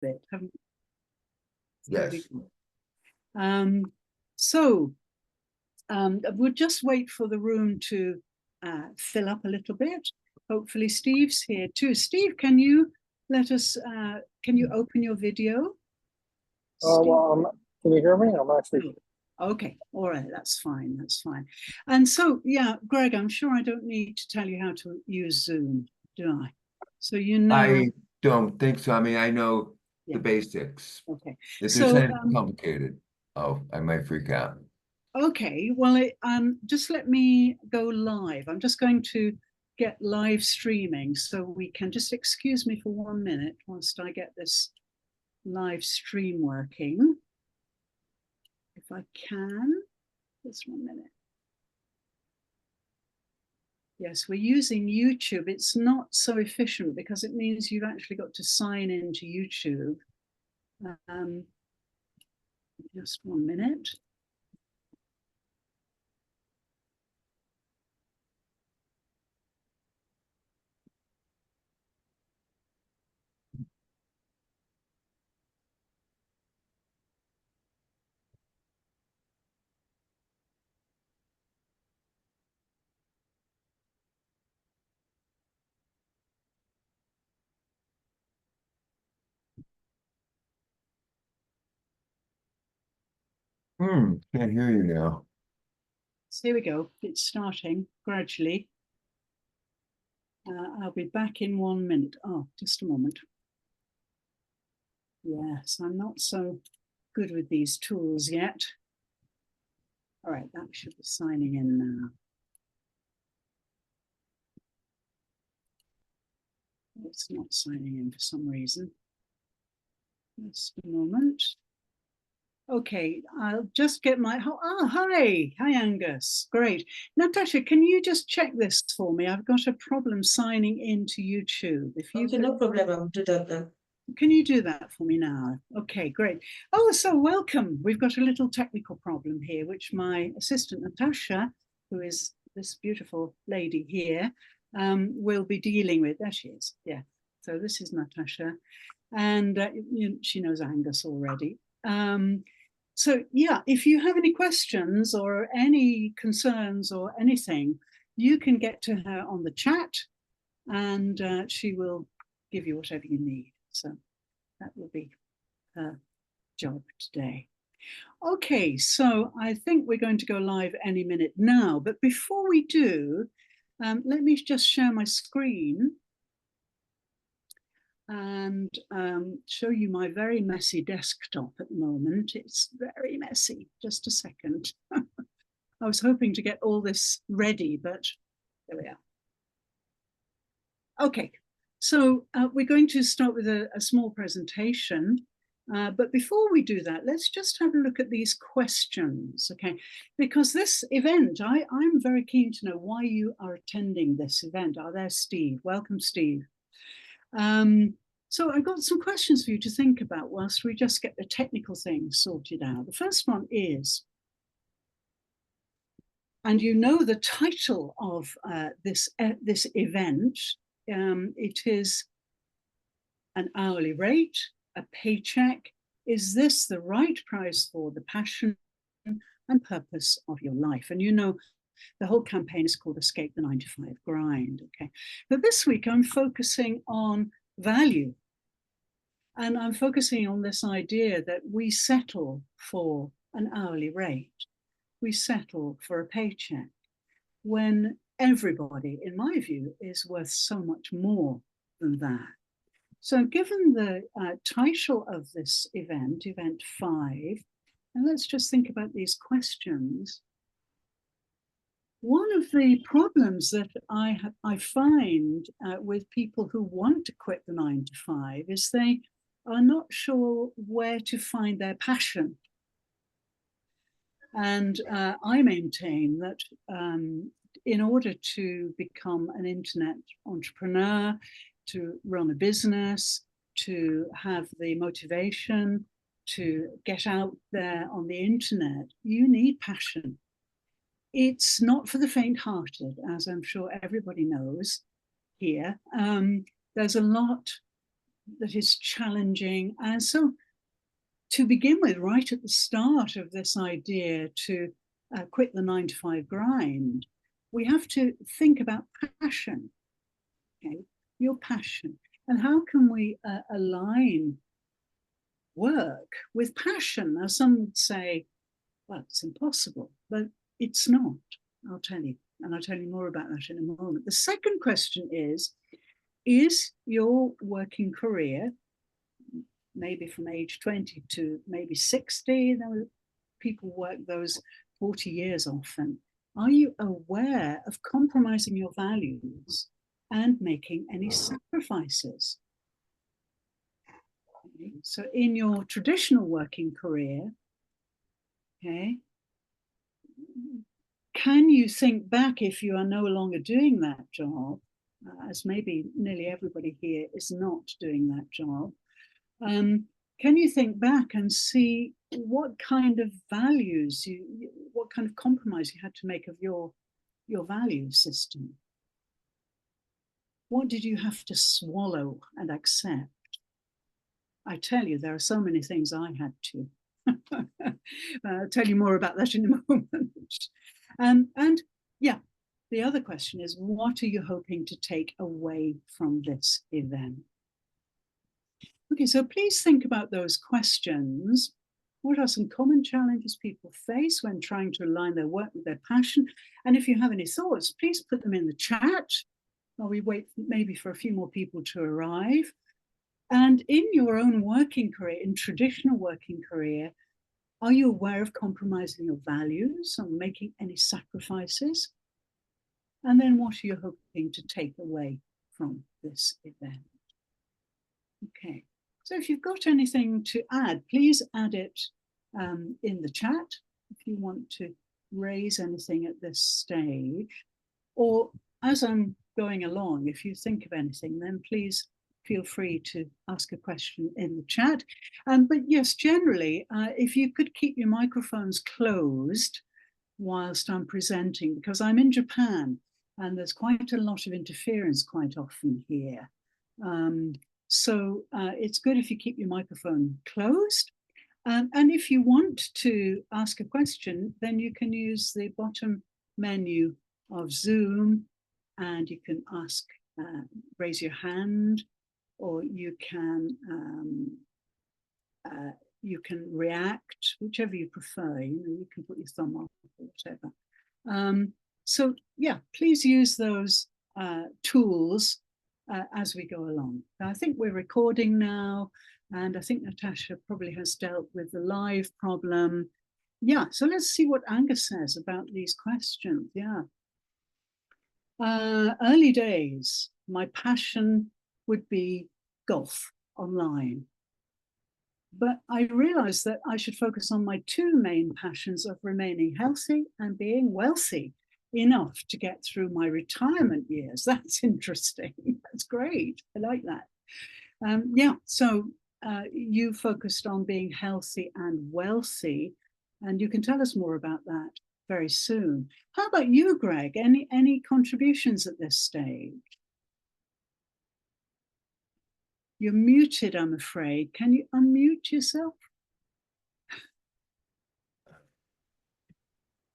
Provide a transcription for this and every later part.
bit, haven't we? Yes. We'll just wait for the room to fill up a little bit. Hopefully Steve's here too. Steve, can you let us, can you open your video? Well, can you hear me? I'm actually... Okay, all right, that's fine, that's fine. And so, yeah, Greg, I'm sure I don't need to tell you how to use Zoom, do I? So you know... I don't think so. I mean, I know Yeah. the basics. Okay. If there's anything complicated, I might freak out. Okay, well, just let me go live. I'm just going to get live streaming, so we can just excuse me for 1 minute whilst I get this live stream working. If I can, just 1 minute. Yes, we're using YouTube. It's not so efficient because it means you've actually got to sign into YouTube. Just 1 minute. Can't hear you now. So here we go. It's starting gradually. I'll be back in 1 minute. Oh, just a moment. Yes, I'm not so good with these tools yet. All right, that should be signing in now. It's not signing in for some reason. Just a moment. Okay, I'll just get my, hi Angus, great. Natasha, can you just check this for me? I've got a problem signing into YouTube. If you okay, no problem, I'll do that then. Can you do that for me now? Okay, great. Oh, so welcome. We've got a little technical problem here, which my assistant Natasha, who is this beautiful lady here, will be dealing with. There she is, yeah. So this is Natasha, and she knows Angus already. So yeah, if you have any questions or any concerns or anything, you can get to her on the chat and she will give you whatever you need. So that will be her job today. Okay, so I think we're going to go live any minute now, but before we do, let me just share my screen and show you my very messy desktop at the moment. It's very messy. Just a second. I was hoping to get all this ready, but there we are. Okay, so we're going to start with a small presentation. But before we do that, let's just have a look at these questions, okay? Because this event, I'm very keen to know why you are attending this event. Oh, there's Steve. Welcome, Steve. So I've got some questions for you to think about whilst we just get the technical things sorted out. The first one is, and you know the title of this event, it is an hourly rate, a paycheck. Is this the right price for the passion and purpose of your life? And you know, the whole campaign is called Escape the 9-to-5 Grind, okay? But this week I'm focusing on value. And I'm focusing on this idea that we settle for an hourly rate. We settle for a paycheck when everybody, in my view, is worth so much more than that. So given the title of this event, Event 5, and let's just think about these questions. One of the problems that I find with people who want to quit the 9-to-5 is they are not sure where to find their passion. And I maintain that in order to become an internet entrepreneur, to run a business, to have the motivation to get out there on the internet, you need passion. It's not for the faint-hearted, as I'm sure everybody knows here. There's a lot that is challenging. And so to begin with, right at the start of this idea to quit the 9-to-5 grind, we have to think about passion, okay? Your passion. And how can we align work with passion? Now, some would say, well, it's impossible, but it's not, I'll tell you. And I'll tell you more about that in a moment. The second question is your working career, maybe from age 20 to maybe 60, people work those 40 years often. Are you aware of compromising your values and making any sacrifices? Okay. So in your traditional working career, okay, can you think back, if you are no longer doing that job, as maybe nearly everybody here is not doing that job, can you think back and see what kind of values what kind of compromise you had to make of your value system? What did you have to swallow and accept? I tell you, there are so many things I had to. I'll tell you more about that in a moment. And yeah, the other question is, what are you hoping to take away from this event? Okay, so please think about those questions. What are some common challenges people face when trying to align their work with their passion? And if you have any thoughts, please put them in the chat while we wait maybe for a few more people to arrive. And in your own working career, in traditional working career, are you aware of compromising your values or making any sacrifices? And then what are you hoping to take away from this event? Okay, so if you've got anything to add, please add it in the chat if you want to raise anything at this stage. Or as I'm going along, if you think of anything, then please feel free to ask a question in the chat. But yes, generally, if you could keep your microphones closed whilst I'm presenting, because I'm in Japan and there's quite a lot of interference quite often here. So it's good if you keep your microphone closed. And if you want to ask a question, then you can use the bottom menu of Zoom and you can ask, raise your hand, or you can react, whichever you prefer. You can put your thumb up or whatever. So yeah, please use those tools as we go along. Now, I think we're recording now, and I think Natasha probably has dealt with the live problem. Yeah, so let's see what Angus says about these questions. Yeah. Early days, my passion would be golf online. But I realized that I should focus on my two main passions of remaining healthy and being wealthy enough to get through my retirement years. That's interesting. That's great. I like that. Yeah, so you focused on being healthy and wealthy, and you can tell us more about that very soon. How about you, Greg? Any contributions at this stage? You're muted, I'm afraid. Can you unmute yourself?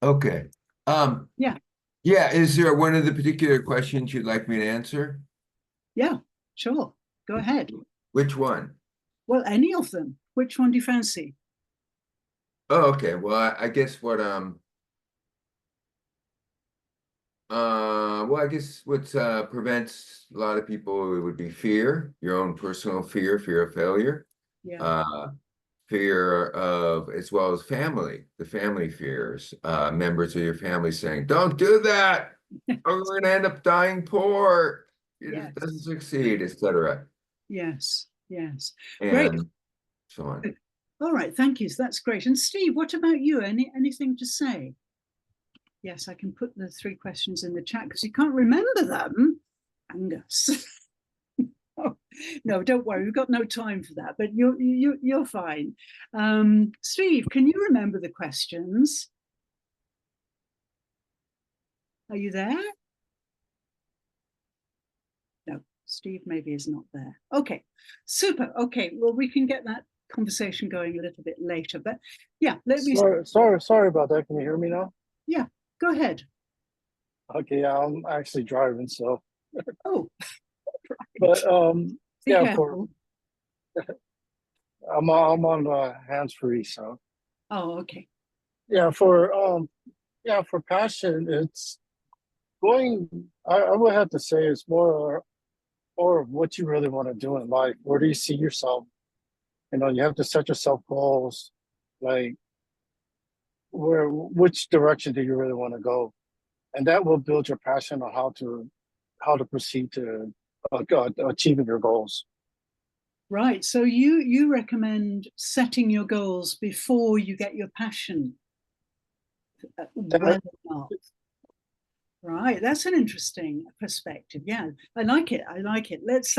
Okay. Yeah. Yeah, is there one of the particular questions you'd like me to answer? Yeah, sure. Go ahead. Which one? Well, any of them. Which one do you fancy? Oh, okay. Well, I guess what well, I guess what prevents a lot of people would be fear, your own personal fear of failure. Yeah. Fear of, as well as family, the family fears, members of your family saying, don't do that, or we're gonna end up dying poor. It Yes. doesn't succeed, etc. Yes, yes. And Great. so on. Good. All right, thank you. So that's great. And Steve, what about you? Anything to say? Yes, I can put the 3 questions in the chat because you can't remember them. Angus. Oh, no, don't worry. We've got no time for that, but you're fine. Steve, can you remember the questions? Are you there? No. Steve maybe is not there. Okay, super. Okay, well, we can get that conversation going a little bit later, but yeah, let me. Sorry about that. Can you hear me now? Yeah, go ahead. Okay, yeah, I'm actually driving, so. Oh, But be yeah, careful. I'm on hands free, so Oh, okay. yeah. For passion, it's going. I would have to say it's more of what you really want to do in life. Where do you see yourself? You have to set yourself goals, like which direction do you really want to go, and that will build your passion on how to proceed to achieving your goals. Right. So you recommend setting your goals before you get your passion well up. Right. That's an interesting perspective. Yeah, I like it. I like it. Let's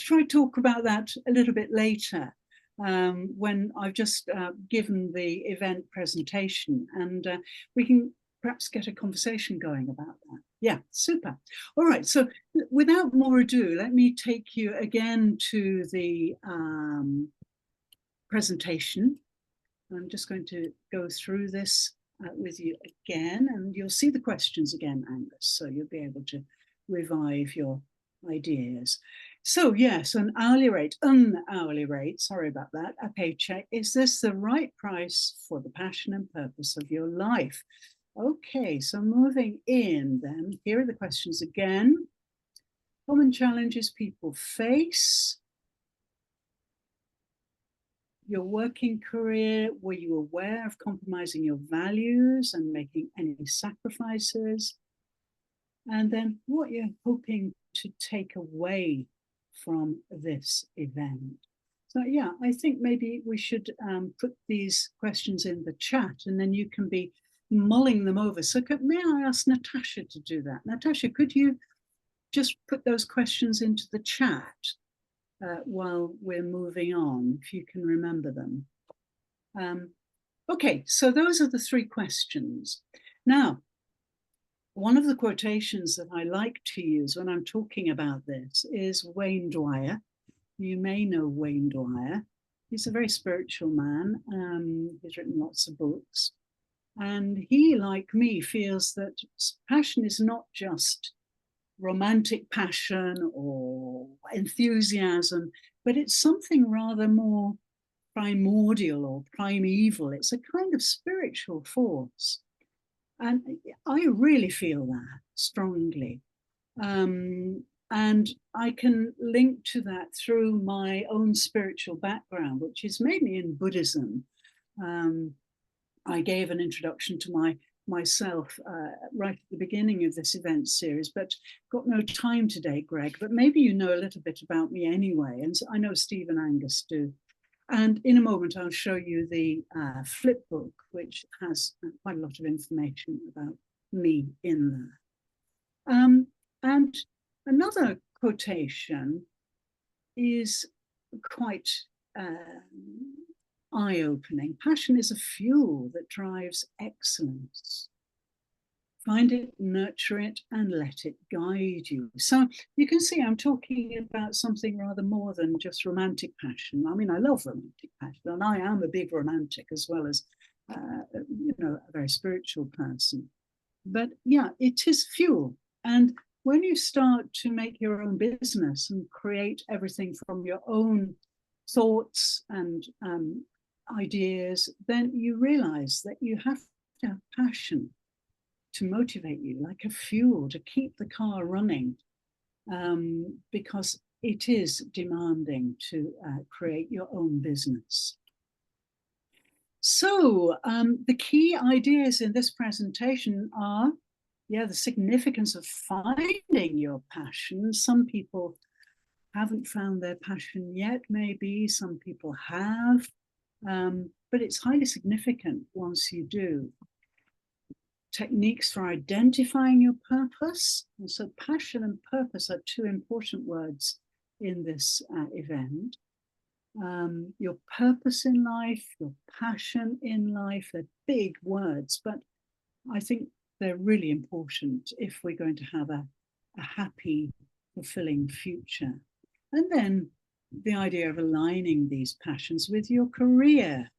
try talk about that a little bit later. When I've just given the event presentation, and we can perhaps get a conversation going about that. Yeah, super. All right, so without more ado, let me take you again to the presentation. I'm just going to go through this with you again, and you'll see the questions again, Angus, so you'll be able to revive your ideas. So yes, an hourly rate, sorry about that, a paycheck. Is this the right price for the passion and purpose of your life? Okay, so moving in then, here are the questions again. Common challenges people face. Your working career, were you aware of compromising your values and making any sacrifices? And then what you're hoping to take away from this event. So yeah, I think maybe we should put these questions in the chat, and then you can be mulling them over. So may I ask Natasha to do that? Natasha, could you just put those questions into the chat while we're moving on, if you can remember them? Okay, so those are the three questions. Now, one of the quotations that I like to use when I'm talking about this is Wayne Dyer. You may know Wayne Dyer. He's a very spiritual man. He's written lots of books. And he, like me, feels that passion is not just romantic passion or enthusiasm, but it's something rather more primordial or primeval. It's a kind of spiritual force. And I really feel that strongly. And I can link to that through my own spiritual background, which is mainly in Buddhism. I gave an introduction to myself right at the beginning of this event series, but got no time today, Greg, but maybe you know a little bit about me anyway. And so I know Steve and Angus do. And in a moment, I'll show you the flip book, which has quite a lot of information about me in there. And another quotation is quite eye-opening. Passion is a fuel that drives excellence. Find it, nurture it, and let it guide you. So you can see I'm talking about something rather more than just romantic passion. I mean, I love romantic passion, and I am a big romantic as well as, a very spiritual person. But yeah, it is fuel. And when you start to make your own business and create everything from your own thoughts and ideas, then you realize that you have to have passion to motivate you, like a fuel to keep the car running, because it is demanding to create your own business. So the key ideas in this presentation are, the significance of finding your passion. Some people haven't found their passion yet, maybe some people have, but it's highly significant once you do. Techniques for identifying your purpose. And so passion and purpose are two important words in this event. Your purpose in life, your passion in life, they're big words, but I think they're really important if we're going to have a happy fulfilling future. And then the idea of aligning these passions with your career,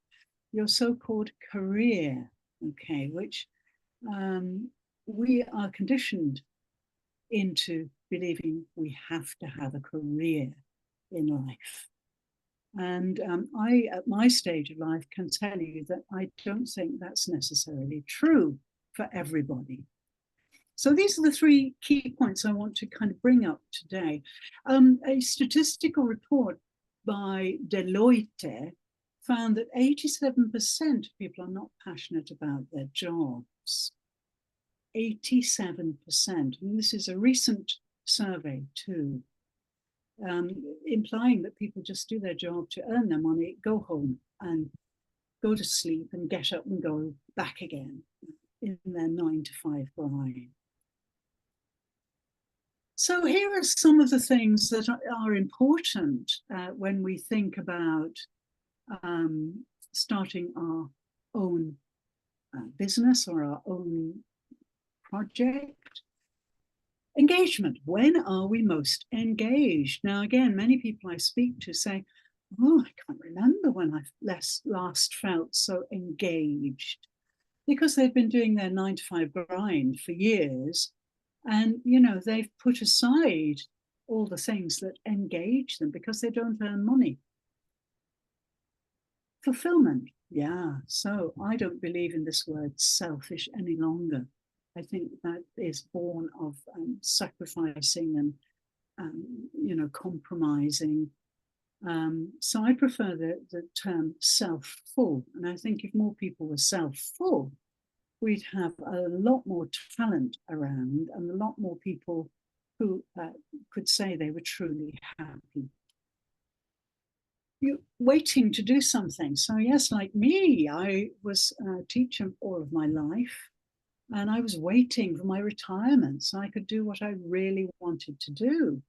your so-called career, okay, which we are conditioned into believing we have to have a career in life. And I, at my stage of life, can tell you that I don't think that's necessarily true for everybody. So these are the three key points I want to kind of bring up today. A statistical report by Deloitte found that 87% of people are not passionate about their jobs. 87%. And this is a recent survey too, implying that people just do their job to earn their money, go home and go to sleep and get up and go back again in their 9-to-5 grind. So here are some of the things that are important when we think about starting our own business or our own project. Engagement. When are we most engaged? Now, again, many people I speak to say, oh, I can't remember when I last felt so engaged, because they've been doing their 9-to-5 grind for years. And, you know, they've put aside all the things that engage them because they don't earn money. Fulfillment. Yeah. So I don't believe in this word selfish any longer. I think that is born of sacrificing and, you know, compromising. So I prefer the term self-full. And I think if more people were self-full, we'd have a lot more talent around and a lot more people who could say they were truly happy. You're waiting to do something. So yes, like me, I was a teacher all of my life, and I was waiting for my retirement so I could do what I really wanted to do.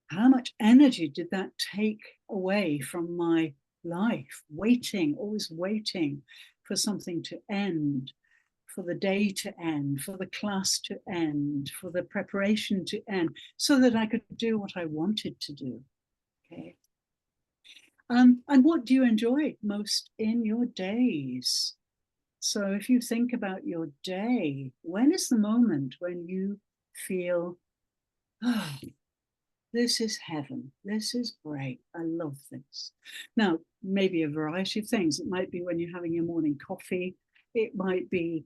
How much energy did that take away from my life? Waiting, always waiting for something to end, for the day to end, for the class to end, for the preparation to end, so that I could do what I wanted to do. Okay. And what do you enjoy most in your days? So if you think about your day, when is the moment when you feel, oh, this is heaven, this is great, I love this? Now, maybe a variety of things. It might be when you're having your morning coffee. It might be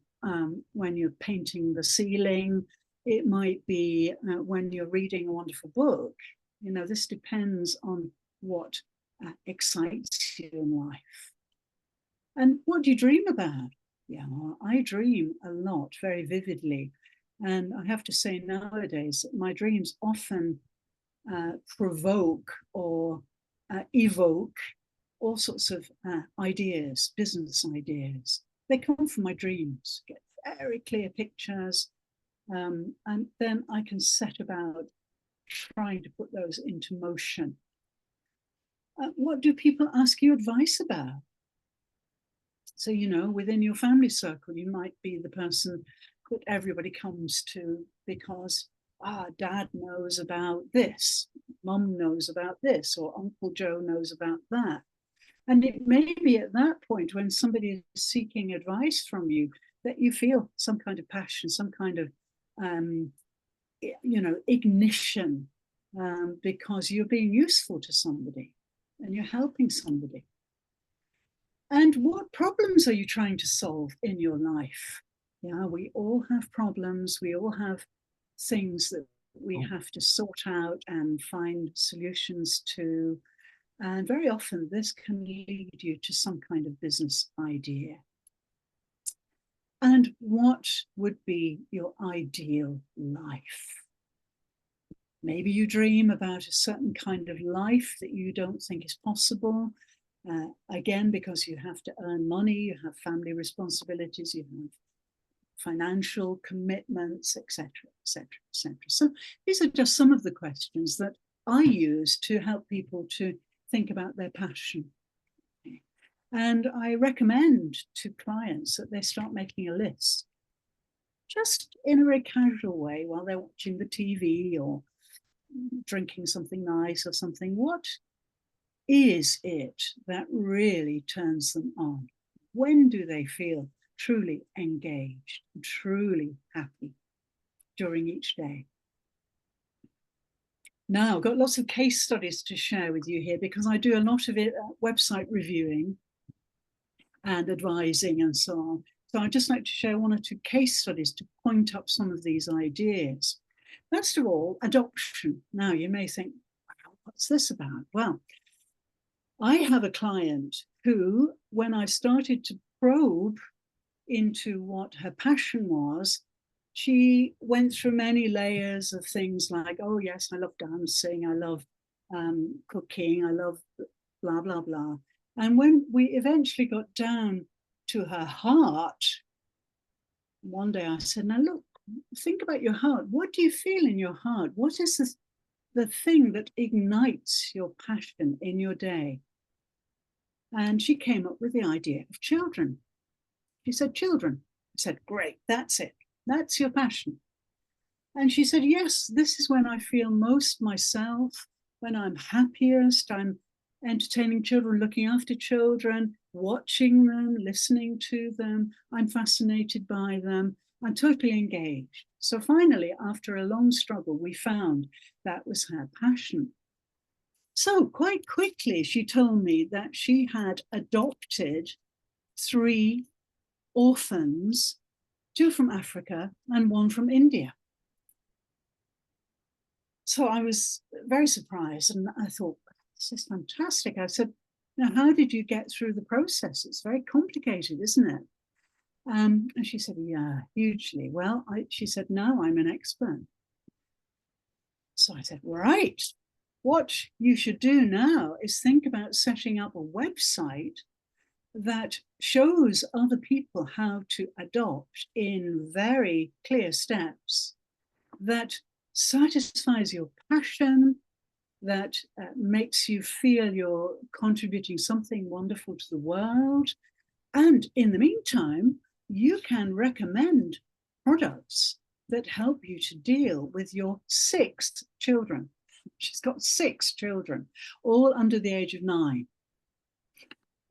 when you're painting the ceiling. It might be when you're reading a wonderful book. You know, this depends on what excites you in life. And what do you dream about? Yeah, I dream a lot, very vividly. And I have to say nowadays, my dreams often provoke or evoke all sorts of ideas, business ideas. They come from my dreams, get very clear pictures, and then I can set about trying to put those into motion. What do people ask you advice about? So, you know, within your family circle, you might be the person that everybody comes to because dad knows about this, mum knows about this, or Uncle Joe knows about that. And it may be at that point when somebody is seeking advice from you that you feel some kind of passion, some kind of, you know, ignition, because you're being useful to somebody and you're helping somebody. And what problems are you trying to solve in your life? Yeah, we all have problems. We all have things that we have to sort out and find solutions to. And very often this can lead you to some kind of business idea. And what would be your ideal life? Maybe you dream about a certain kind of life that you don't think is possible. Again, because you have to earn money, you have family responsibilities, you have financial commitments, etc., etc., etc. So these are just some of the questions that I use to help people to think about their passion. And I recommend to clients that they start making a list, just in a very casual way while they're watching the TV or drinking something nice or something. What is it that really turns them on? When do they feel truly engaged, truly happy during each day? Now, I've got lots of case studies to share with you here because I do a lot of it, website reviewing and advising and so on. So I'd just like to share one or two case studies to point up some of these ideas. First of all, adoption. Now, you may think, wow, what's this about? Well, I have a client who, when I started to probe into what her passion was, she went through many layers of things like, oh yes, I love dancing, I love cooking, I love blah, blah, blah. And when we eventually got down to her heart, one day I said, now look, think about your heart. What do you feel in your heart? What is the thing that ignites your passion in your day? And she came up with the idea of children. She said, children. I said, great, that's it. That's your passion. And she said, yes, this is when I feel most myself, when I'm happiest. I'm entertaining children, looking after children, watching them, listening to them. I'm fascinated by them. I'm totally engaged. So finally, after a long struggle, we found that was her passion. So quite quickly, she told me that she had adopted 3 orphans, 2 from Africa and 1 from India. So I was very surprised and I thought, this is fantastic. I said, now, how did you get through the process? It's very complicated, isn't it? And she said, yeah, hugely. Well, she said, now I'm an expert. So I said, right, what you should do now is think about setting up a website that shows other people how to adopt in very clear steps, that satisfies your passion, that makes you feel you're contributing something wonderful to the world. And in the meantime, you can recommend products that help you to deal with your 6 children. She's got 6 children, all under the age of 9.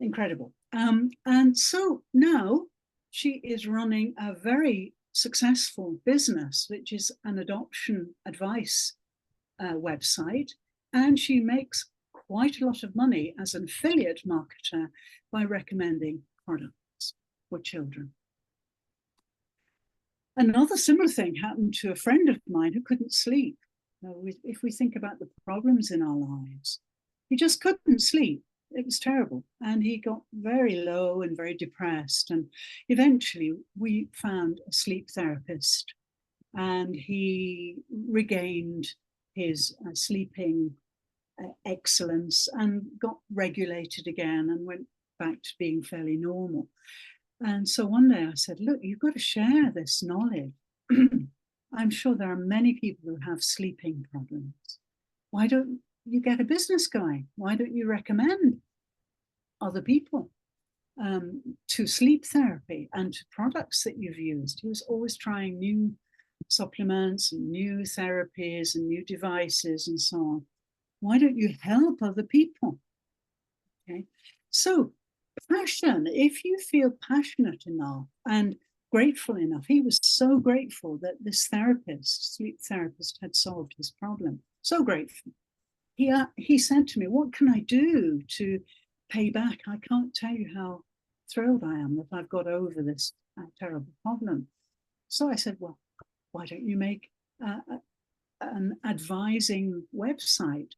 Incredible. And so now she is running a very successful business, which is an adoption advice website. And she makes quite a lot of money as an affiliate marketer by recommending products for children. Another similar thing happened to a friend of mine who couldn't sleep. If we think about the problems in our lives, he just couldn't sleep. It was terrible. And he got very low and very depressed. And eventually we found a sleep therapist and he regained his sleeping excellence and got regulated again and went back to being fairly normal. And so one day I said, look, you've got to share this knowledge. I'm sure there are many people who have sleeping problems. Why don't you get a business going? Why don't you recommend other people to sleep therapy and to products that you've used? He was always trying new supplements and new therapies and new devices and so on. Why don't you help other people? Okay, so passion, if you feel passionate enough and grateful enough, he was so grateful that this therapist, sleep therapist, had solved his problem. So grateful. He said to me, what can I do to pay back? I can't tell you how thrilled I am that I've got over this terrible problem. So I said, well, why don't you make an advising website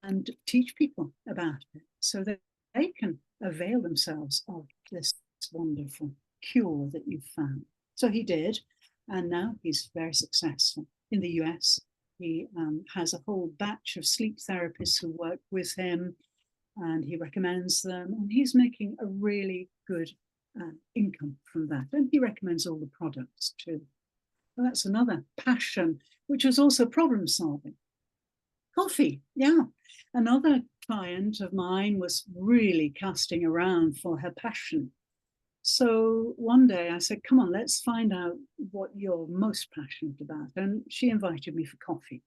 and teach people about it so that they can avail themselves of this wonderful cure that you've found. So he did, and now he's very successful. In the US, he has a whole batch of sleep therapists who work with him, and he recommends them, and he's making a really good income from that. And he recommends all the products too. Well, that's another passion, which is also problem solving. Coffee, yeah. Another client of mine was really casting around for her passion. So one day I said, come on, let's find out what you're most passionate about. And she invited me for coffee.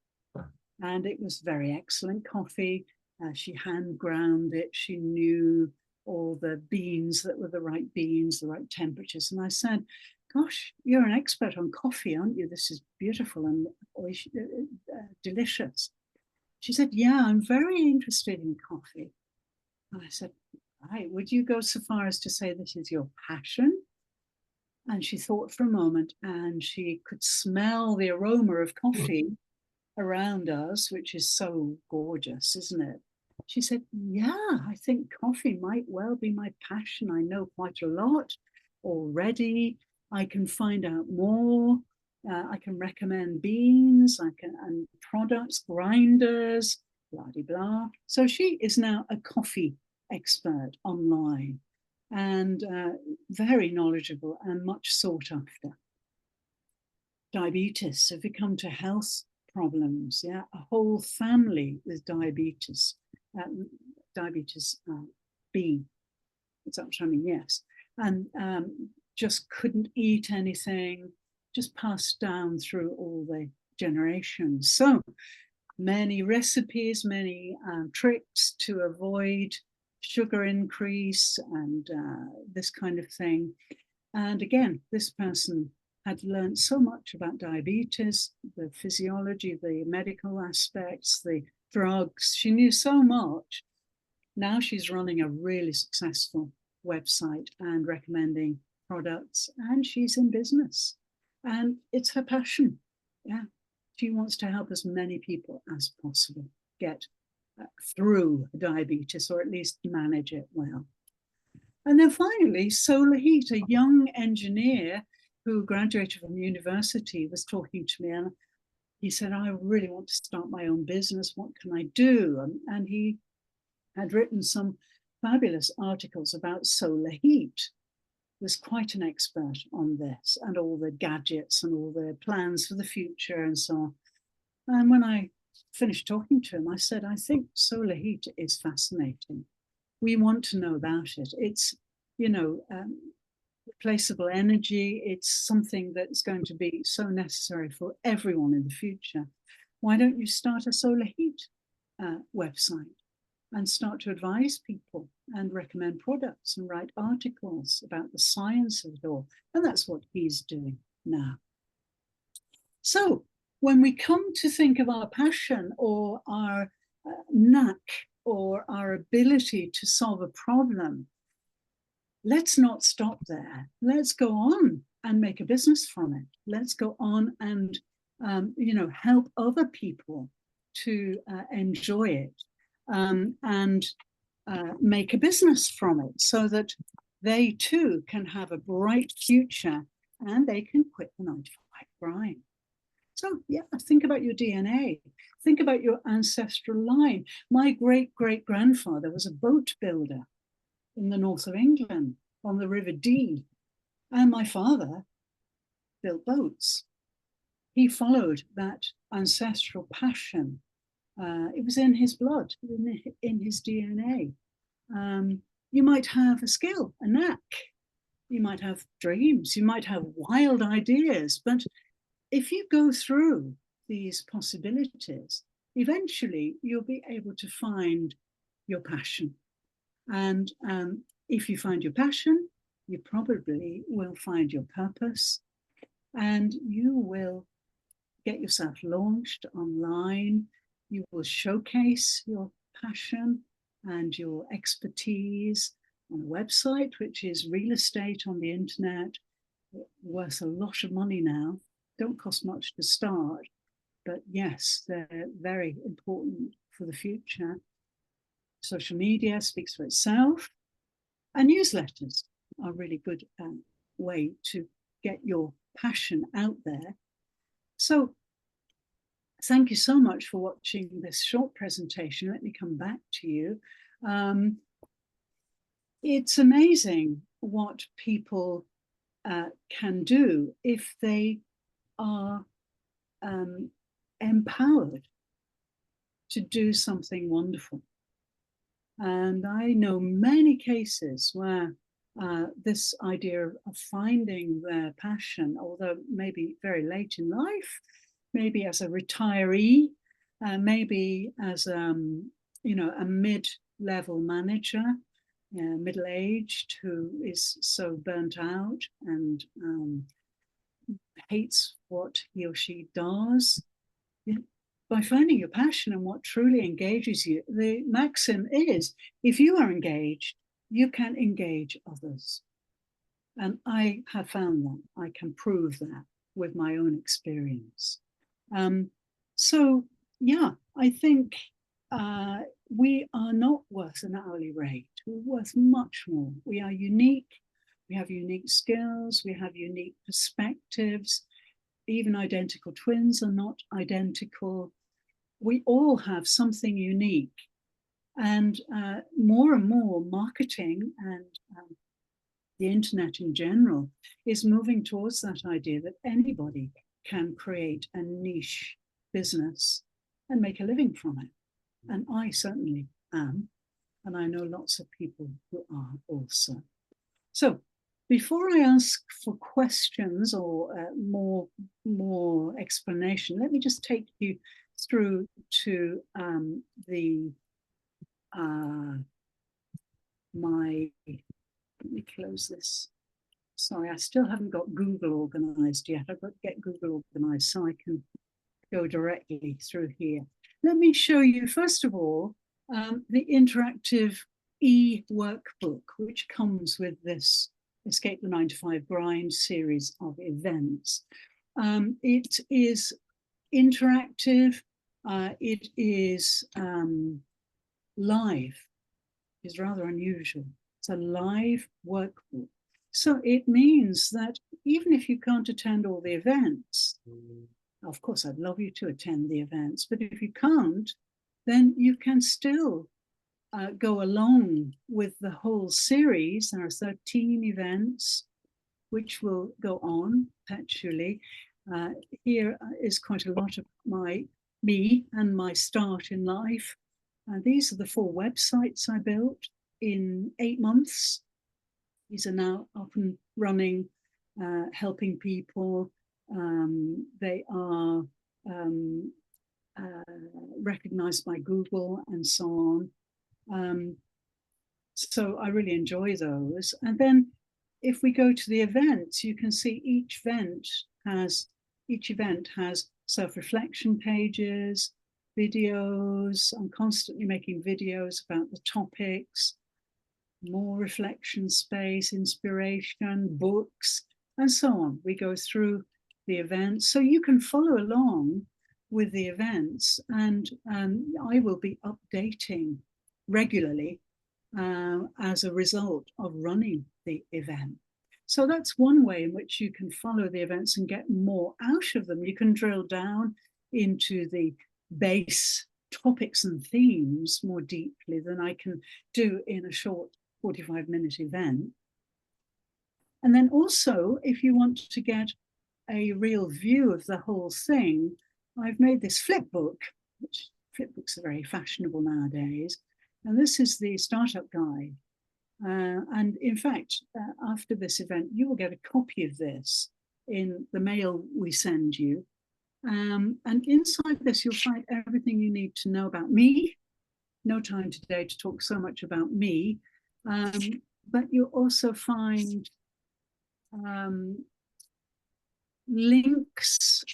and it was very excellent coffee. She hand ground it. She knew all the beans that were the right beans, the right temperatures. And I said, gosh, you're an expert on coffee, aren't you? This is beautiful and delicious. She said, yeah, I'm very interested in coffee. And I said, right, would you go so far as to say this is your passion? And she thought for a moment, and she could smell the aroma of coffee around us, which is so gorgeous, isn't it? She said, yeah, I think coffee might well be my passion. I know quite a lot already. I can find out more. I can recommend beans, and products, grinders, blah, blah, blah. So she is now a coffee expert online and very knowledgeable and much sought after. Diabetes, if we come to health problems, yeah, a whole family with diabetes, B, is that what I mean? Yes, and just couldn't eat anything, just passed down through all the generations. So many recipes, many tricks to avoid sugar increase and this kind of thing. And again, this person had learned so much about diabetes, the physiology, the medical aspects, the drugs. She knew so much. Now she's running a really successful website and recommending products, and she's in business. And it's her passion. Yeah. She wants to help as many people as possible get through diabetes, or at least manage it well. And then finally, Solar Heat, a young engineer who graduated from university, was talking to me, and he said, I really want to start my own business. What can I do? And he had written some fabulous articles about solar heat. Was quite an expert on this and all the gadgets and all the plans for the future and so on. And when I finished talking to him, I said, I think solar heat is fascinating. We want to know about it. It's, replaceable energy. It's something that's going to be so necessary for everyone in the future. Why don't you start a solar heat website and start to advise people and recommend products and write articles about the science of it all? And that's what he's doing now. So when we come to think of our passion or our knack or our ability to solve a problem, let's not stop there. Let's go on and make a business from it. Let's go on and, help other people to enjoy it and make a business from it so that they too can have a bright future and they can quit the 9-to-5 grind. So yeah, think about your DNA. Think about your ancestral line. My great-great-grandfather was a boat builder in the north of England on the River Dee. And my father built boats. He followed that ancestral passion. It was in his blood, in his DNA. You might have a skill, a knack. You might have dreams. You might have wild ideas. But if you go through these possibilities, eventually you'll be able to find your passion. And if you find your passion, you probably will find your purpose, and you will get yourself launched online. You will showcase your passion and your expertise on a website, which is real estate on the internet, worth a lot of money now. Don't cost much to start, but yes, they're very important for the future. Social media speaks for itself, and newsletters are a really good way to get your passion out there. So thank you so much for watching this short presentation. Let me come back to you. It's amazing what people can do if they are empowered to do something wonderful. And I know many cases where this idea of finding their passion, although maybe very late in life, maybe as a retiree, maybe as you know, a mid-level manager, middle-aged, who is so burnt out and hates what he or she does. By finding your passion and what truly engages you, the maxim is, if you are engaged, you can engage others. And I have found that. I can prove that with my own experience. So, yeah, I think we are not worth an hourly rate. We're worth much more. We are unique. We have unique skills. We have unique perspectives. Even identical twins are not identical. We all have something unique. And more marketing and the internet in general is moving towards that idea that anybody can create a niche business and make a living from it. And I certainly am. And I know lots of people who are also. So before I ask for questions or more explanation, let me just take you through to let me close this. Sorry, I still haven't got Google organized yet. I've got to get Google organized so I can go directly through here. Let me show you, first of all, the interactive e-workbook, which comes with this Escape the 9-to-5 Grind series of events. It is interactive. It is live. It's rather unusual. It's a live workbook. So it means that even if you can't attend all the events, of course, I'd love you to attend the events, but if you can't, then you can still go along with the whole series. There are 13 events which will go on perpetually. Here is quite a lot of me and my start in life. These are the 4 websites I built in 8 months. These are now up and running, helping people. They are recognized by Google and so on. So I really enjoy those. And then if we go to the events, you can see each event has self-reflection pages, videos. I'm constantly making videos about the topics, more reflection space, inspiration, books, and so on. We go through the events, so you can follow along with the events, and I will be updating regularly as a result of running the event. So that's one way in which you can follow the events and get more out of them. You can drill down into the base topics and themes more deeply than I can do in a short 45-minute event. And then also, if you want to get a real view of the whole thing, I've made this flip book, which flip books are very fashionable nowadays. And this is the startup guide. And in fact, after this event, you will get a copy of this in the mail we send you. And inside this, you'll find everything you need to know about me. No time today to talk so much about me. But you'll also find links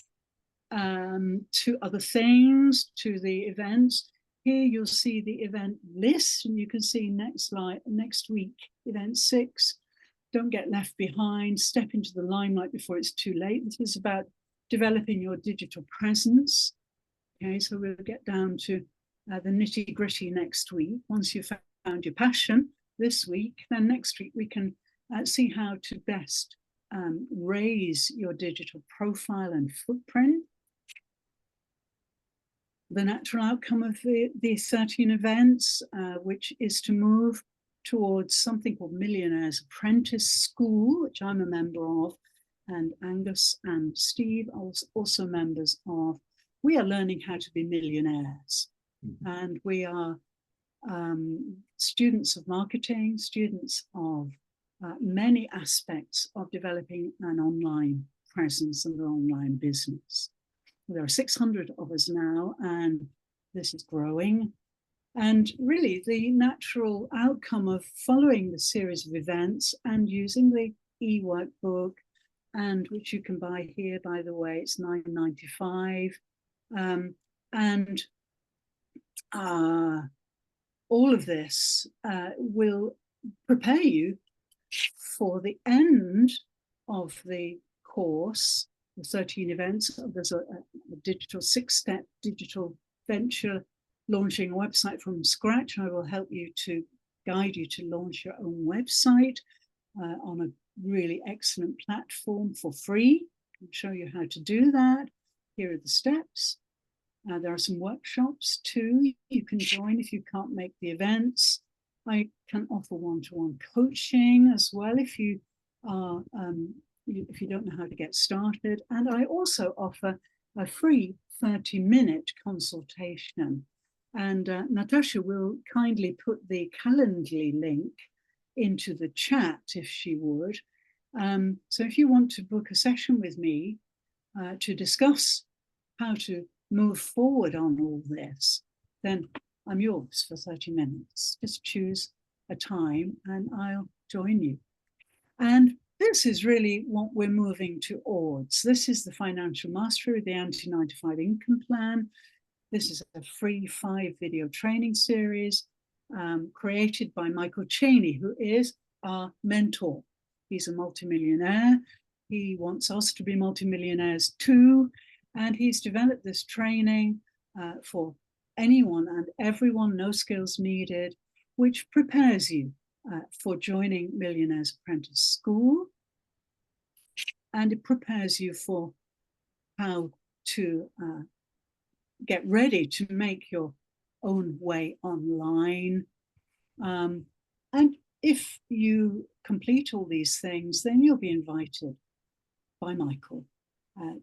to other things, to the events. Here you'll see the event list, and you can see next week, event 6. Don't get left behind. Step into the limelight before it's too late. This is about developing your digital presence. Okay, so we'll get down to the nitty-gritty next week. Once you've found your passion this week, then next week we can see how to best raise your digital profile and footprint. The natural outcome of the 13 events, which is to move towards something called Millionaire's Apprentice School, which I'm a member of, and Angus and Steve are also members of. We are learning how to be millionaires. And we are students of marketing, students of many aspects of developing an online presence and an online business. There are 600 of us now, and this is growing. And really the natural outcome of following the series of events and using the e-workbook, and which you can buy here, by the way, it's $9.95. And all of this will prepare you for the end of the course, the 13 events. There's a digital 6-step digital venture, launching a website from scratch. I will help you to guide you to launch your own website on a really excellent platform for free. I'll show you how to do that. Here are the steps. There are some workshops too you can join if you can't make the events. I can offer one-to-one coaching as well if you are if you don't know how to get started. And I also offer a free 30-minute consultation. And Natasha will kindly put the Calendly link into the chat if she would. So if you want to book a session with me to discuss how to move forward on all this, then I'm yours for 30 minutes. Just choose a time and I'll join you. And this is really what we're moving towards. This is the Financial Mastery, the Anti-95 Income Plan. This is a free 5-video training series created by Michael Cheney, who is our mentor. He's a multimillionaire. He wants us to be multimillionaires too. And he's developed this training for anyone and everyone, no skills needed, which prepares you for joining Millionaire's Apprentice School. And it prepares you for how to get ready to make your own way online. And if you complete all these things, then you'll be invited by Michael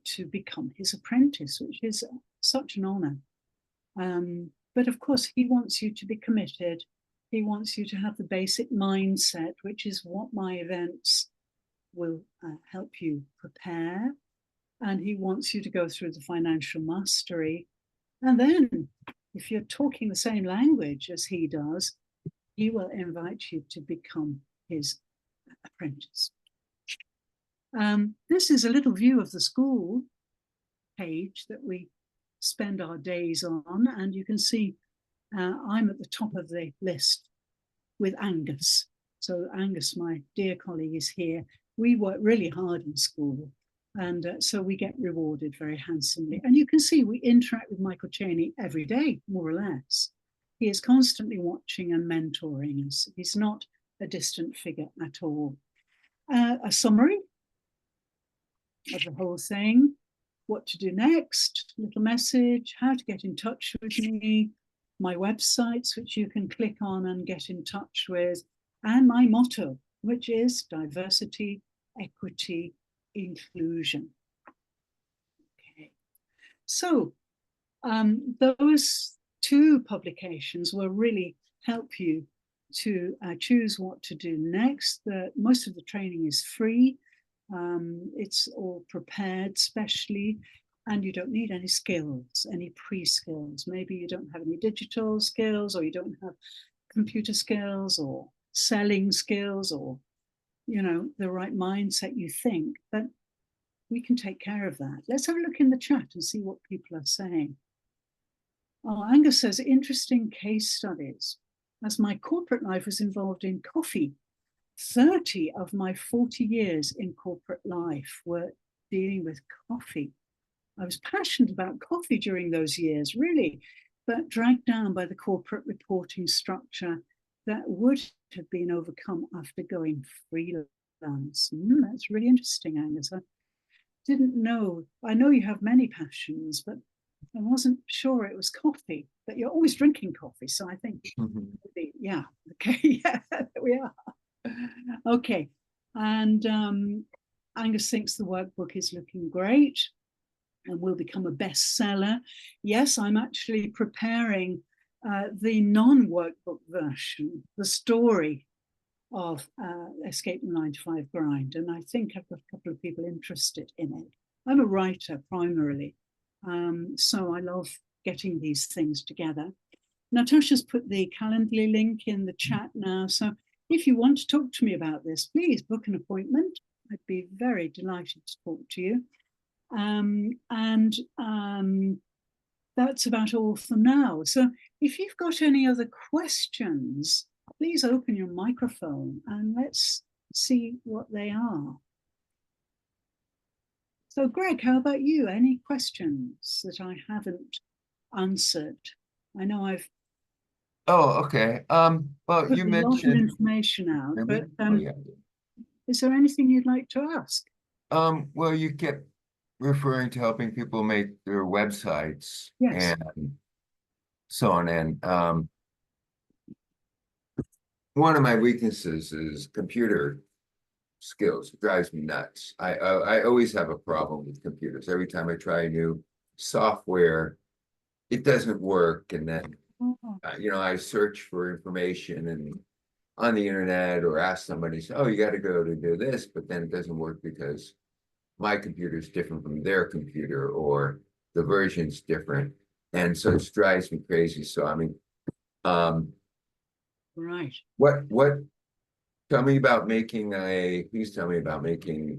to become his apprentice, which is such an honor. But of course, he wants you to be committed. He wants you to have the basic mindset, which is what my events will help you prepare. And he wants you to go through the financial mastery. And then if you're talking the same language as he does, he will invite you to become his apprentice. This is a little view of the school page that we spend our days on. And you can see I'm at the top of the list with Angus. So Angus, my dear colleague, is here. We work really hard in school. And so we get rewarded very handsomely. And you can see we interact with Michael Cheney every day, more or less. He is constantly watching and mentoring us. He's not a distant figure at all. A summary of the whole thing, what to do next, little message, how to get in touch with me, my websites, which you can click on and get in touch with, and my motto, which is diversity, equity, inclusion. Okay, so those two publications will really help you to choose what to do next. Most of the training is free. It's all prepared specially, and you don't need any skills, any pre-skills. Maybe you don't have any digital skills, or you don't have computer skills or selling skills, or the right mindset you think, but we can take care of that. Let's have a look in the chat and see what people are saying. Oh, Angus says, interesting case studies. As my corporate life was involved in coffee, 30 of my 40 years in corporate life were dealing with coffee. I was passionate about coffee during those years, really, but dragged down by the corporate reporting structure that would have been overcome after going freelance. That's really interesting, Angus. I didn't know. I know you have many passions, but I wasn't sure it was coffee, but you're always drinking coffee. So I think, maybe, yeah, okay, yeah, there we are. Okay, and Angus thinks the workbook is looking great and will become a bestseller. Yes, I'm actually preparing the non-workbook version, the story of Escape the 9-to-5 Grind, and I think I've got a couple of people interested in it. I'm a writer primarily, so I love getting these things together. Natasha's put the Calendly link in the chat now. So if you want to talk to me about this, please book an appointment. I'd be very delighted to talk to you. That's about all for now. So if you've got any other questions, please open your microphone and let's see what they are. So Greg, how about you? Any questions that I haven't answered? I know I've Oh, okay. Well, put you a lot of mentioned. information out, but Oh, yeah. is there anything you'd like to ask? Well, you kept referring to helping people make their websites Yes. and so on. And one of my weaknesses is computer skills. It drives me nuts. I always have a problem with computers. Every time I try a new software, it doesn't work. And then, I search for information and on the internet or ask somebody, oh, you got to go to do this, but then it doesn't work because my computer is different from their computer or the version's different. And so it drives me crazy. So, I mean, right. Please tell me about making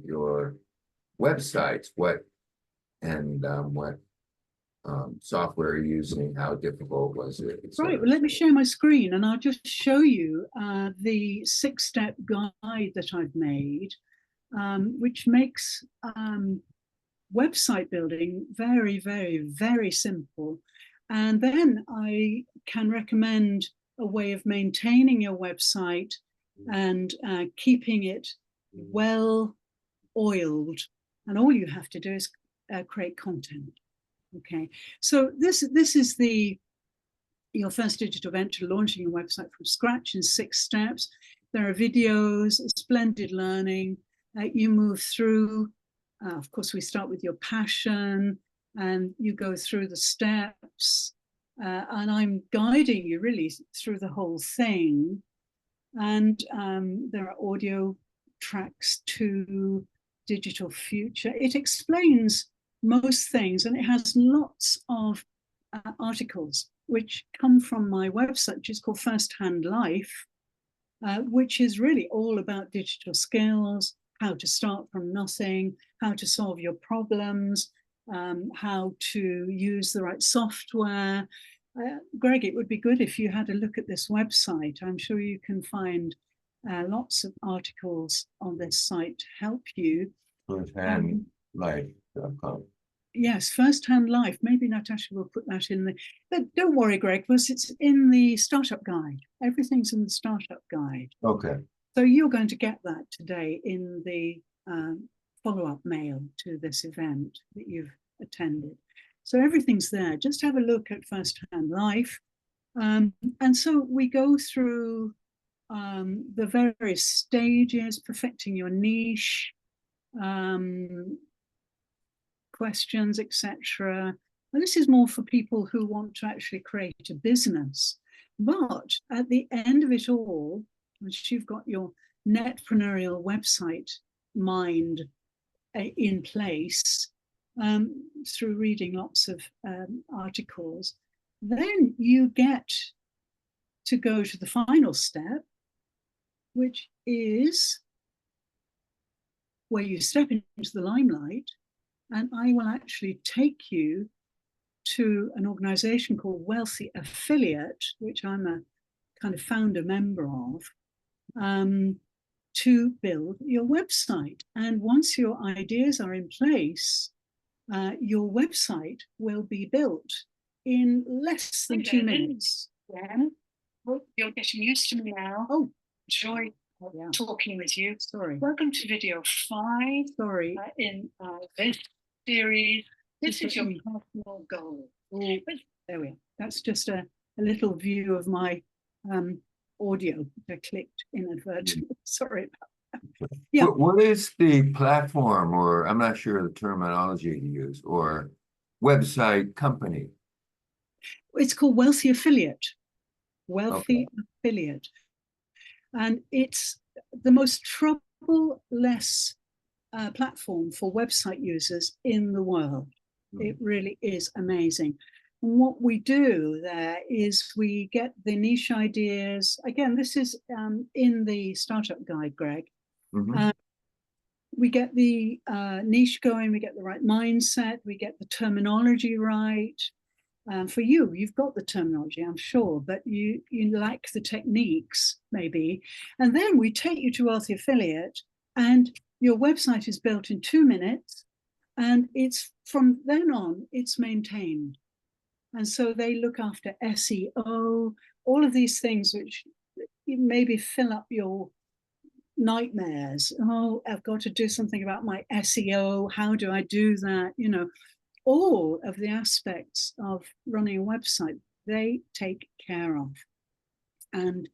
your websites, what software are you using, how difficult was it? Right, well, let me share my screen and I'll just show you the 6-step guide that I've made, which makes website building very, very, very simple. And then I can recommend a way of maintaining your website and keeping it well oiled. And all you have to do is create content. Okay, so this is your first digital venture, launching your website from scratch in 6 steps. There are videos, it's blended learning. You move through, of course, we start with your passion and you go through the steps. And I'm guiding you really through the whole thing. And there are audio tracks to digital future. It explains most things, and it has lots of articles which come from my website, which is called First Hand Life, which is really all about digital skills, how to start from nothing, how to solve your problems, how to use the right software. Greg, it would be good if you had a look at this website. I'm sure you can find lots of articles on this site to help you. Firsthandlife.com. Yes, First Hand Life. Maybe Natasha will put that in the. But don't worry, Greg, because it's in the startup guide. Everything's in the startup guide. Okay. So you're going to get that today in the follow-up mail to this event that you've attended. So everything's there. Just have a look at First Hand Life. And so we go through the various stages, perfecting your niche, questions, etc. And this is more for people who want to actually create a business. But at the end of it all, once you've got your netpreneurial website mind in place, through reading lots of articles, then you get to go to the final step, which is where you step into the limelight. And I will actually take you to an organization called Wealthy Affiliate, which I'm a kind of founder member of, to build your website. And once your ideas are in place, your website will be built in less than 2 minutes. Yeah. Well, you're getting used to me now. Oh, Joy talking with you. sorry. Welcome to video 5 Sorry. in this series. This is your me. personal goal. Oh, there we are. That's just a little view of my audio that I clicked inadvertently. Sorry about that. Yeah. What is the platform, or I'm not sure the terminology to use, or website company? It's called Wealthy Affiliate. Wealthy Affiliate. And it's the most troubleless platform for website users in the world. It really is amazing. And what we do there is we get the niche ideas. Again, this is in the startup guide, Greg. Mhm. We get the niche going, we get the right mindset, we get the terminology right. For you, you've got the terminology, I'm sure, but you lack the techniques, maybe. And then we take you to Wealthy Affiliate, and your website is built in 2 minutes, and it's from then on, it's maintained. And so they look after SEO, all of these things which maybe fill up your nightmares. Oh, I've got to do something about my SEO. How do I do that? You know, all of the aspects of running a website, they take care of. And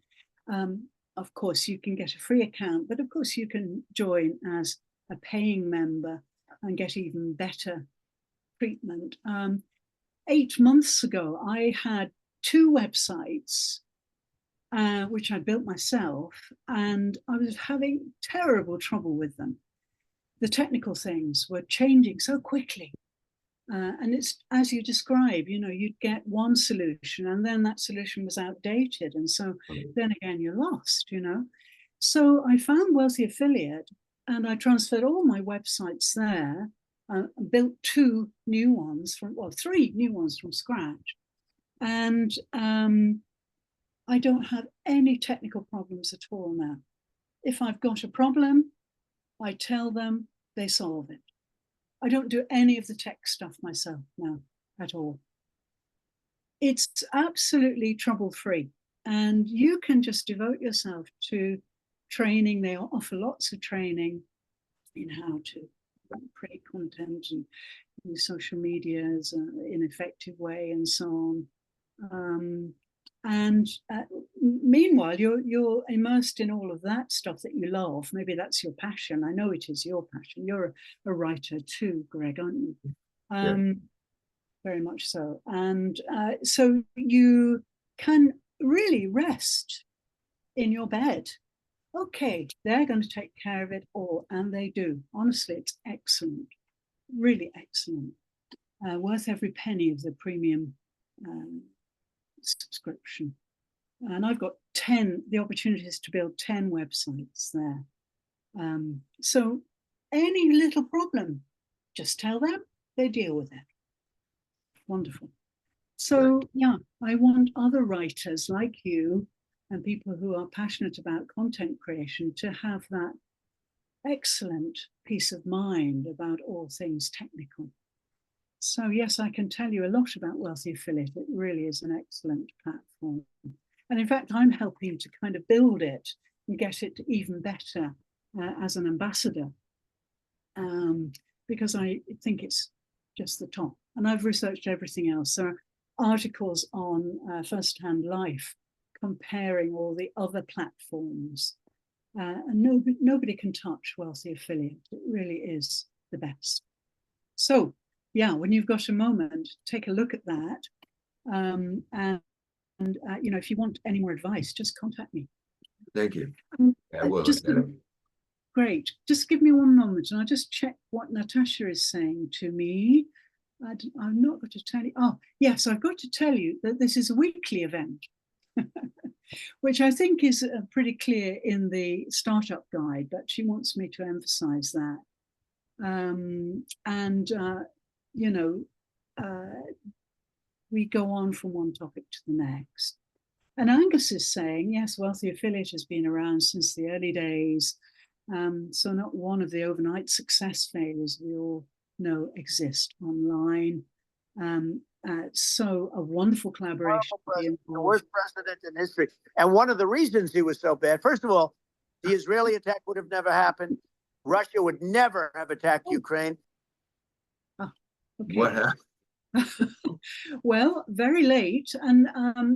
of course, you can get a free account, but of course, you can join as a paying member and get even better treatment. 8 months ago, I had 2 websites which I built myself, and I was having terrible trouble with them. The technical things were changing so quickly. And it's as you describe, you know, you'd get one solution and then that solution was outdated. And so then again, you're lost, you know. So I found Wealthy Affiliate and I transferred all my websites there, built 2 new ones from, well, 3 new ones from scratch. And I don't have any technical problems at all now. If I've got a problem, I tell them, they solve it. I don't do any of the tech stuff myself now at all. It's absolutely trouble-free, and you can just devote yourself to training. They offer lots of training in how to create content and use social media as an effective way and so on. Meanwhile, you're immersed in all of that stuff that you love. Maybe that's your passion. I know it is your passion. You're a writer too, Greg, aren't you? Yeah. Very much so. And so you can really rest in your bed. Okay, they're going to take care of it all, and they do. Honestly, it's excellent, really excellent. Worth every penny of the premium subscription. And I've got the opportunities to build 10 websites there. So any little problem, just tell them, they deal with it. Wonderful. So yeah, I want other writers like you and people who are passionate about content creation to have that excellent peace of mind about all things technical. So yes, I can tell you a lot about Wealthy Affiliate. It really is an excellent platform. And in fact, I'm helping to kind of build it and get it even better as an ambassador, because I think it's just the top. And I've researched everything else. There are articles on first-hand life, comparing all the other platforms. And nobody can touch Wealthy Affiliate. It really is the best. So yeah, when you've got a moment, take a look at that. And you know, if you want any more advice, just contact me. Thank you. I will. Great. Just give me one moment and I'll just check what Natasha is saying to me. I'm not going to tell you. Oh, yes, I've got to tell you that this is a weekly event, which I think is pretty clear in the startup guide, but she wants me to emphasize that. You know, we go on from one topic to the next. And Angus is saying, yes, Wealthy Affiliate has been around since the early days. So not one of the overnight success failures we all know exist online. So a wonderful collaboration. The worst president in history. And one of the reasons he was so bad, first of all, the Israeli attack would have never happened. Russia would never have attacked Ukraine. Oh, okay. What happened? Well, very late. And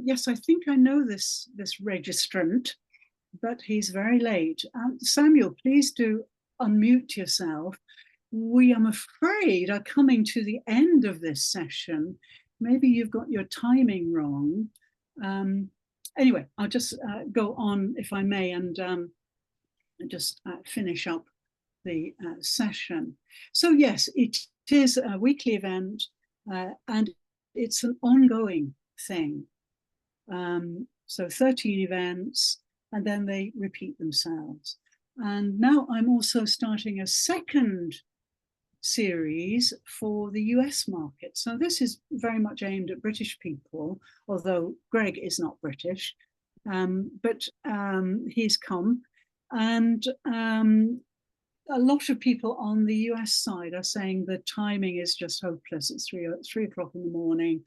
yes, I think I know this registrant, but he's very late. Samuel, please do unmute yourself. We, I'm afraid, are coming to the end of this session. Maybe you've got your timing wrong. Anyway, I'll just go on, if I may, and just finish up the session. So yes, it is a weekly event, and it's an ongoing thing. So 13 events, and then they repeat themselves. And now I'm also starting a second series for the US market. So this is very much aimed at British people, although Greg is not British, but he's come. And a lot of people on the US side are saying the timing is just hopeless. It's 3 o'clock in the morning.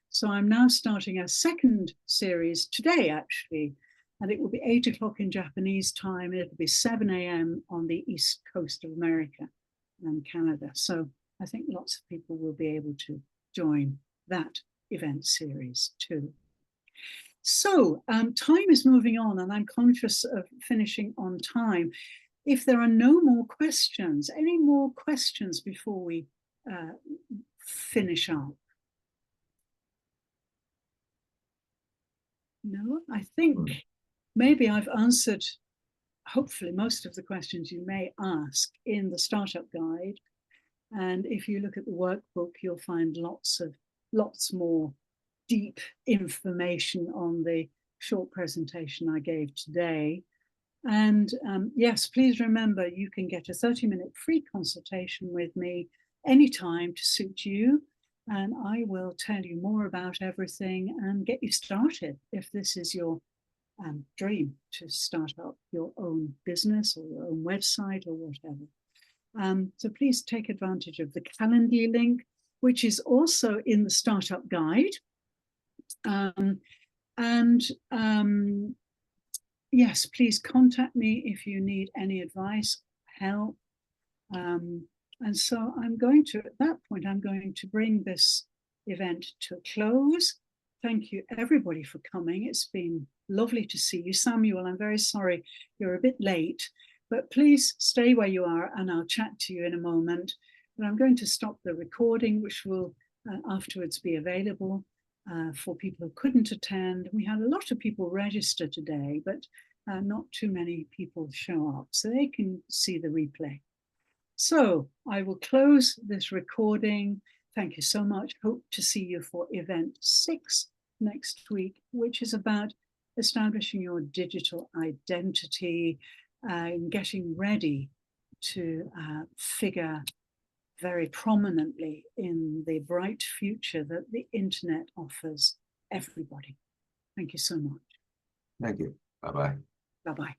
So I'm now starting a second series today, actually, and it will be 8 o'clock in Japanese time. It'll be 7 a.m. on the East Coast of America and Canada. So I think lots of people will be able to join that event series too. So time is moving on, and I'm conscious of finishing on time. If there are no more questions, any more questions before we finish up? No, I think maybe I've answered, hopefully, most of the questions you may ask in the startup guide. And if you look at the workbook, you'll find lots more deep information on the short presentation I gave today. And yes, please remember, you can get a 30-minute free consultation with me anytime to suit you. And I will tell you more about everything and get you started if this is your dream to start up your own business or your own website or whatever. So please take advantage of the Calendly link, which is also in the startup guide. Yes, please contact me if you need any advice, help. And so I'm going to, at that point, I'm going to bring this event to a close. Thank you, everybody, for coming. It's been lovely to see you. Samuel, I'm very sorry you're a bit late, but please stay where you are and I'll chat to you in a moment. But I'm going to stop the recording, which will afterwards be available for people who couldn't attend. We had a lot of people register today, but not too many people show up, so they can see the replay. So I will close this recording. Thank you so much. Hope to see you for event 6 next week, which is about establishing your digital identity and getting ready to figure very prominently in the bright future that the internet offers everybody. Thank you so much. Thank you. Bye-bye. Bye-bye.